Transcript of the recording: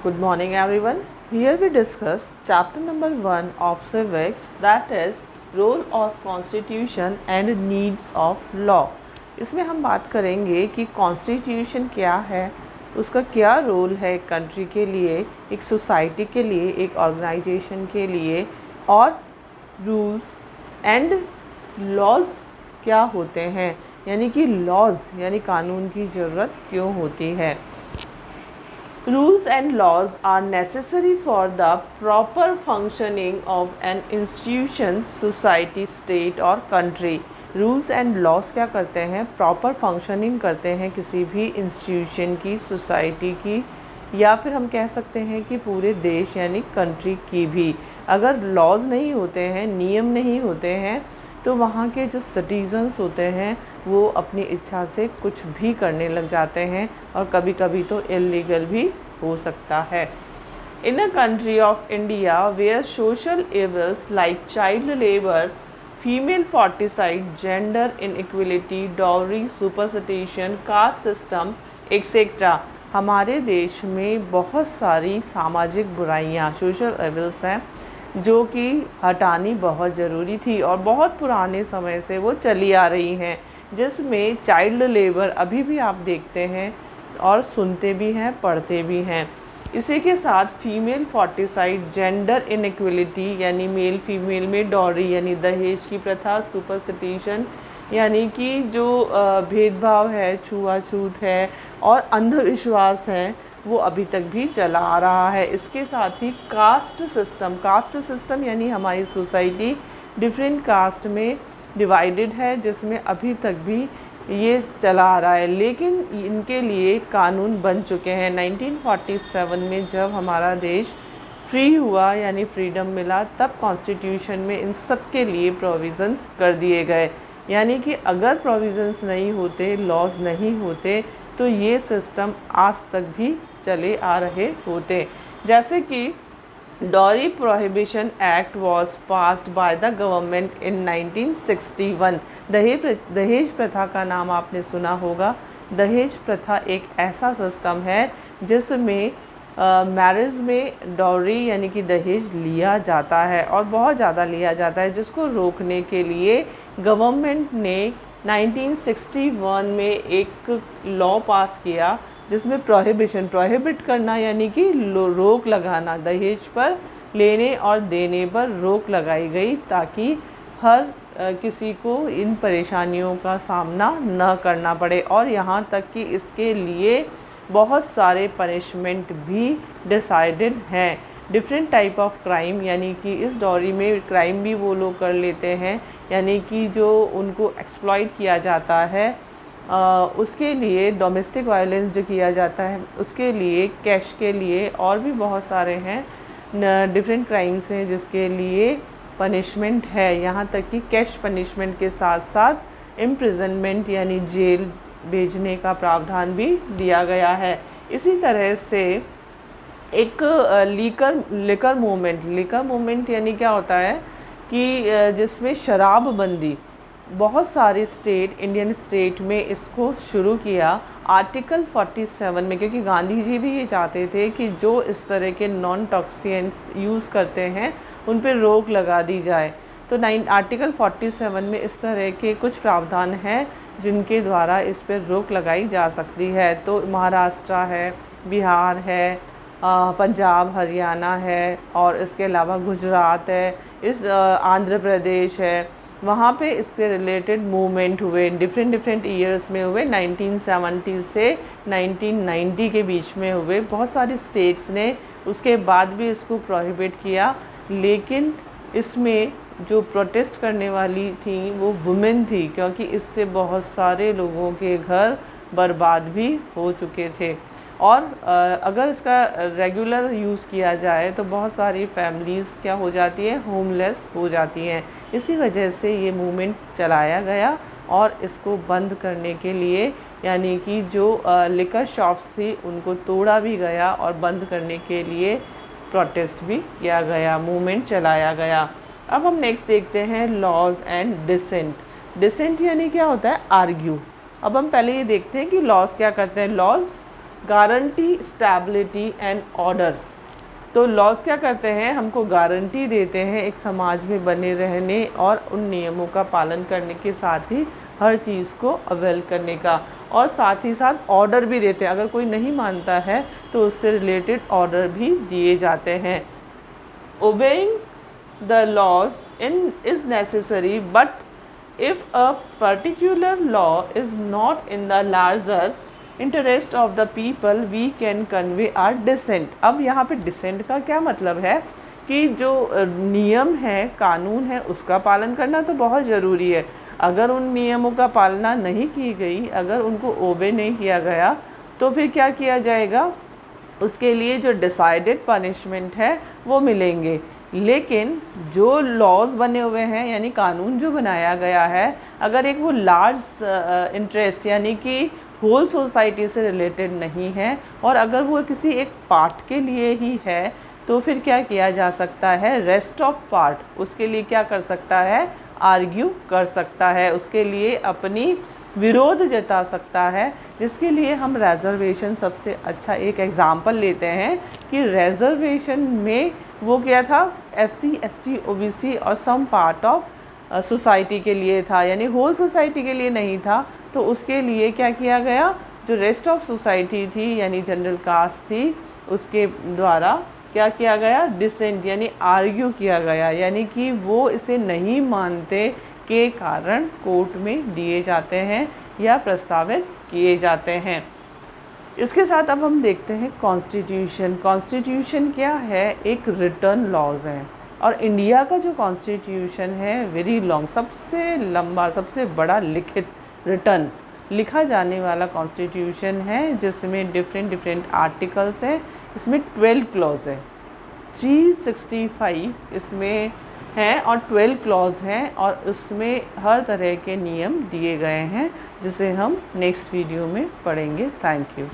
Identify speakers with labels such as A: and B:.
A: Good morning everyone. Here we discuss chapter number 1 of civics, that is role of constitution and needs of law. इसमें हम बात करेंगे कि constitution क्या है, उसका क्या रोल है एक कंट्री के लिए, एक सोसाइटी के लिए, एक ऑर्गेनाइजेशन के लिए, और रूल्स एंड लॉज क्या होते हैं, यानी कि लॉज यानी कानून की ज़रूरत क्यों होती है. Rules and laws are necessary for the proper functioning of an institution, society, state और country. Rules and laws क्या करते हैं? Proper functioning करते हैं किसी भी institution की, society की, या फिर हम कह सकते हैं कि पूरे देश यानी country की भी. अगर laws नहीं होते हैं, नियम नहीं होते हैं, तो वहाँ के जो सिटीजन्स होते हैं वो अपनी इच्छा से कुछ भी करने लग जाते हैं और कभी कभी तो इलीगल भी हो सकता है. In a country of India where social evils like child labour, female foeticide, gender inequality, dowry, superstition, caste system etcetera, हमारे देश में बहुत सारी सामाजिक बुराइयाँ, सोशल इवल्स हैं जो कि हटानी बहुत ज़रूरी थी और बहुत पुराने समय से वो चली आ रही हैं, जिसमें चाइल्ड लेबर अभी भी आप देखते हैं और सुनते भी हैं, पढ़ते भी हैं. इसी के साथ फीमेल फोर्टिसाइड, जेंडर इनइक्वलिटी यानी मेल फीमेल में डॉरी यानी दहेज की प्रथा, सुपरस्टिशन यानी कि जो भेदभाव है, छुआछूत है और अंधविश्वास है, वो अभी तक भी चला आ रहा है. इसके साथ ही कास्ट सिस्टम यानी हमारी सोसाइटी डिफरेंट कास्ट में डिवाइडेड है, जिसमें अभी तक भी ये चला आ रहा है, लेकिन इनके लिए कानून बन चुके हैं. 1947 में जब हमारा देश फ्री हुआ यानी फ्रीडम मिला, तब कॉन्स्टिट्यूशन में इन सब के लिए प्रोविज़न्स कर दिए गए. यानी कि अगर प्रोविज़न्स नहीं होते, लॉज नहीं होते, तो ये सिस्टम आज तक भी चले आ रहे होते. जैसे कि dowry prohibition act was passed by the government in 1961. दहेज प्रथा का नाम आपने सुना होगा. दहेज प्रथा एक ऐसा सिस्टम है जिसमें मैरिज में डॉरी यानी कि दहेज लिया जाता है और बहुत ज़्यादा लिया जाता है, जिसको रोकने के लिए गवर्नमेंट ने 1961 में एक लॉ पास किया जिसमें प्रोहिबिट करना यानी कि रोक लगाना, दहेज पर लेने और देने पर रोक लगाई गई ताकि हर किसी को इन परेशानियों का सामना न करना पड़े. और यहाँ तक कि इसके लिए बहुत सारे पनिशमेंट भी डिसाइडेड हैं. डिफरेंट टाइप ऑफ क्राइम यानी कि इस डॉरी में क्राइम भी वो लोग कर लेते हैं, यानी कि जो उनको एक्सप्लॉइट किया जाता है उसके लिए, डोमेस्टिक वायलेंस जो किया जाता है उसके लिए, कैश के लिए, और भी बहुत सारे हैं डिफरेंट क्राइम्स हैं जिसके लिए पनिशमेंट है. यहाँ तक कि कैश पनिशमेंट के साथ साथ इम्प्रिजनमेंट यानी जेल भेजने का प्रावधान भी दिया गया है. इसी तरह से एक लिकर मूवमेंट यानी क्या होता है कि जिसमें शराबबंदी, बहुत सारे स्टेट, इंडियन स्टेट में इसको शुरू किया आर्टिकल 47 में, क्योंकि गांधी जी भी ये चाहते थे कि जो इस तरह के नॉन टॉक्सियंस यूज़ करते हैं उन पर रोक लगा दी जाए. तो आर्टिकल 47 में इस तरह के कुछ प्रावधान हैं जिनके द्वारा इस पर रोक लगाई जा सकती है. तो महाराष्ट्र है, बिहार है, पंजाब, हरियाणा है, और इसके अलावा गुजरात है, आंध्र प्रदेश है. वहाँ पे इससे रिलेटेड मूवमेंट हुए, डिफरेंट ईयर्स में हुए. 1970 से 1990 के बीच में हुए. बहुत सारी स्टेट्स ने उसके बाद भी इसको प्रोहिबिट किया, लेकिन इसमें जो प्रोटेस्ट करने वाली थी वो वुमेन थी, क्योंकि इससे बहुत सारे लोगों के घर बर्बाद भी हो चुके थे. और अगर इसका रेगुलर यूज़ किया जाए तो बहुत सारी फैमिलीज़ क्या हो जाती है, होमलेस हो जाती हैं. इसी वजह से ये मूवमेंट चलाया गया और इसको बंद करने के लिए, यानी कि जो लिकर शॉप्स थी उनको तोड़ा भी गया और बंद करने के लिए प्रोटेस्ट भी किया गया, मूवमेंट चलाया गया. अब हम नेक्स्ट देखते हैं लॉज एंड डिसेंट यानी क्या होता है, आर्ग्यू. अब हम पहले ये देखते हैं कि लॉज क्या करते हैं. Laws guarantee stability and order. तो लॉज क्या करते हैं, हमको गारंटी देते हैं एक समाज में बने रहने और उन नियमों का पालन करने के साथ ही हर चीज़ को अवेल करने का, और साथ ही साथ ऑर्डर भी देते हैं। अगर कोई नहीं मानता है तो उससे रिलेटेड ऑर्डर भी दिए जाते हैं। Obeying the laws is necessary, but if a particular law is not in the larger interest of the people, we can convey our dissent। अब यहाँ पे dissent का क्या मतलब है कि जो नियम है, कानून है, उसका पालन करना तो बहुत ज़रूरी है। अगर उन नियमों का पालना नहीं की गई, अगर उनको ओबे नहीं किया गया, तो फिर क्या किया जाएगा, उसके लिए जो डिसाइडेड पनिशमेंट है वो मिलेंगे। लेकिन जो लॉज बने हुए हैं, यानी कानून जो बनाया गया है, अगर एक वो लार्ज इंटरेस्ट यानी कि होल सोसाइटी से रिलेटेड नहीं है, और अगर वो किसी एक पार्ट के लिए ही है, तो फिर क्या किया जा सकता है, रेस्ट ऑफ पार्ट उसके लिए क्या कर सकता है, आर्ग्यू कर सकता है, उसके लिए अपनी विरोध जता सकता है। जिसके लिए हम रिजर्वेशन सबसे अच्छा एक एग्ज़ाम्पल लेते हैं कि रिजर्वेशन में वो क्या था, SC ST OBC और सम पार्ट ऑफ सोसाइटी के लिए था, यानी होल सोसाइटी के लिए नहीं था। तो उसके लिए क्या किया गया, जो रेस्ट ऑफ सोसाइटी थी यानी जनरल कास्ट थी, उसके द्वारा क्या किया गया, डिसेंट यानी आर्ग्यू किया गया, यानी कि वो इसे नहीं मानते के कारण कोर्ट में दिए जाते हैं या प्रस्तावित किए जाते हैं। इसके साथ अब हम देखते हैं कॉन्स्टिट्यूशन। कॉन्स्टिट्यूशन क्या है, एक रिटर्न लॉज है, और इंडिया का जो कॉन्स्टिट्यूशन है वेरी लॉन्ग, सबसे लंबा, सबसे बड़ा लिखित, रिटर्न लिखा जाने वाला कॉन्स्टिट्यूशन है, जिसमें डिफरेंट आर्टिकल्स हैं। इसमें 12 क्लॉज है, 365 इसमें हैं और 12 क्लॉज हैं, और उसमें हर तरह के नियम दिए गए हैं, जिसे हम नेक्स्ट वीडियो में पढ़ेंगे। Thank you.